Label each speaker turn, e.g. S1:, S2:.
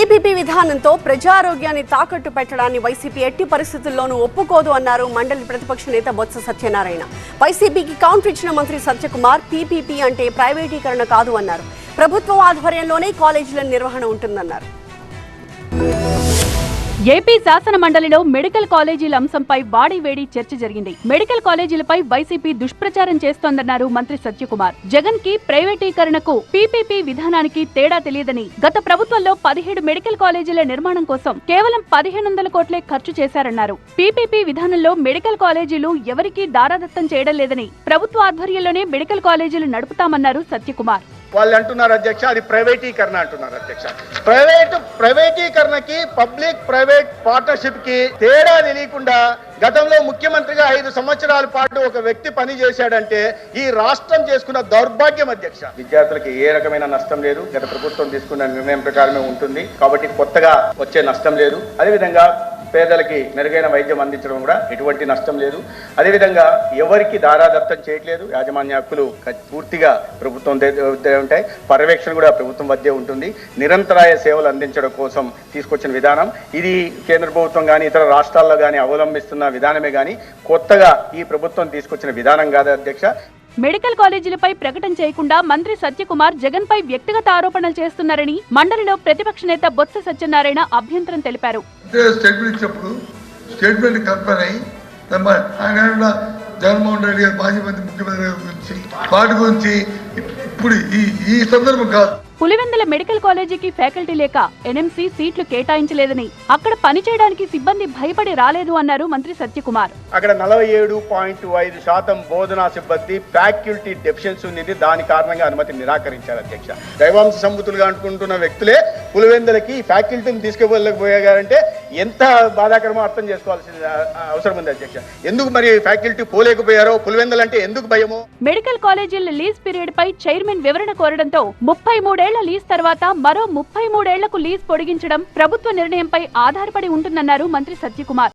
S1: PPP విధానంతో ప్రజారోగ్యాన్ని తాకట్టు పెట్టడాన్ని YCP ఎట్టి పరిస్థితుల్లోనూ ఒప్పుకోదు అన్నారు మండలి ప్రతిపక్ష నేత బొత్స సత్యనారాయణ. వైసీపీకి కౌంటర్ ఇచ్చిన మంత్రి సత్యకుమార్ పీపీపీ అంటే ప్రైవేటీకరణ కాదు అన్నారు. ప్రభుత్వం ఆధ్వర్యంలోనే కాలేజీల నిర్వహణ ఉంటుందన్నారు.
S2: ఏపీ శాసన మండలిలో మెడికల్ కాలేజీల అంశంపై వాడివేడి చర్చ జరిగింది. మెడికల్ కాలేజీలపై వైసీపీ దుష్ప్రచారం చేస్తోందన్నారు మంత్రి సత్యకుమార్. జగన్ కి ప్రైవేటీకరణకు పీపీపీ విధానానికి తేడా తెలియదని, గత ప్రభుత్వంలో 17 మెడికల్ కాలేజీల నిర్మాణం కోసం కేవలం 1500 కోట్లే ఖర్చు చేశారన్నారు. పీపీపీ విధానంలో మెడికల్ కాలేజీలు ఎవరికీ దారాదత్తం చేయడం లేదని, ప్రభుత్వ ఆధ్వర్యంలోనే మెడికల్ కాలేజీలు నడుపుతామన్నారు సత్యకుమార్.
S3: వాళ్ళు అంటున్నారు అధ్యక్ష, అది ప్రైవేటీకరణ అంటున్నారు అధ్యక్ష. ప్రైవేటీకరణకి పబ్లిక్ ప్రైవేట్ పార్ట్నర్షిప్ కి తేడా తెలియకుండా గతంలో ముఖ్యమంత్రిగా 5 సంవత్సరాల పాటు ఒక వ్యక్తి పని చేశాడంటే ఈ రాష్ట్రం చేసుకున్న దౌర్భాగ్యం అధ్యక్ష. విద్యార్థులకి ఏ రకమైన నష్టం లేదు, గత ప్రభుత్వం తీసుకున్న నిర్ణయం ప్రకారమే ఉంటుంది కాబట్టి కొత్తగా వచ్చే నష్టం లేదు. అదేవిధంగా పేదలకి మెరుగైన వైద్యం అందించడం కూడా ఎటువంటి నష్టం లేదు. అదేవిధంగా ఎవరికి దారాదత్తం చేయట్లేదు. యాజమాన్య హక్కులు పూర్తిగా ప్రభుత్వం ఉంటాయి, పర్యవేక్షణ కూడా ప్రభుత్వం వద్దే ఉంటుంది. నిరంతరాయ సేవలు అందించడం కోసం తీసుకొచ్చిన విధానం ఇది కేంద్ర ప్రభుత్వం కానీ ఇతర రాష్ట్రాల్లో కానీ అవలంబిస్తున్న విధానమే కానీ కొత్తగా ఈ ప్రభుత్వం తీసుకొచ్చిన విధానం కాదు అధ్యక్ష.
S2: మెడికల్ కాలేజీలపై ప్రకటన చేయకుండా మంత్రి సత్యకుమార్ జగన్ పై వ్యక్తిగత ఆరోపణలు చేస్తున్నారని మండలిలో ప్రతిపక్ష నేత బొత్స సత్యనారాయణ అభ్యంతరం తెలిపారు.
S4: స్టేట్మెంట్ కల్పన ఆయన జగన్మోహన్ రెడ్డి గారు మాజీ మంత్రి ముఖ్యమంత్రి గురించి వాటి గురించి ఇప్పుడు ఈ సందర్భం కాదు.
S2: పులివెందుల మెడికల్ కాలేజీకి ఫ్యాకల్టీ లేక ఎన్ఎంసీ సీట్లు కేటాయించలేదని, అక్కడ పనిచేయడానికి సిబ్బంది భయపడి రాలేదు అన్నారు మంత్రి సత్యకుమార్.
S3: అక్కడ 47.5% బోధనా సిబ్బంది ఫ్యాకల్టీ డెఫిషియన్సీ ఉంది. దాని కారణంగా అనుమతి నిరాకరించారు అధ్యక్ష. దైవాంశ సంబుతులుగా అనుకుంటున్న వ్యక్తులే పులివెందులకి ఫ్యాకల్టీని తీసుకుపోలేకపోయారంటే ఎంత బాధాకరమో అర్థం చేసుకోవాల్సిన అవసరం ఉంది అధ్యక్ష. ఎందుకు మరి ఫ్యాకల్టీ పోలేకపోయారో, పులివెందులు అంటే ఎందుకు భయమో.
S2: మెడికల్ కాలేజీల లీజ్ పీరియడ్ పై చైర్మన్ వివరణ కోరడంతో 33 ఏళ్ల లీజ్ తర్వాత మరో 33 ఏళ్లకు లీజ్ పొడిగించడం ప్రభుత్వ నిర్ణయంపై ఆధారపడి ఉంటుందన్నారు మంత్రి సత్యకుమార్.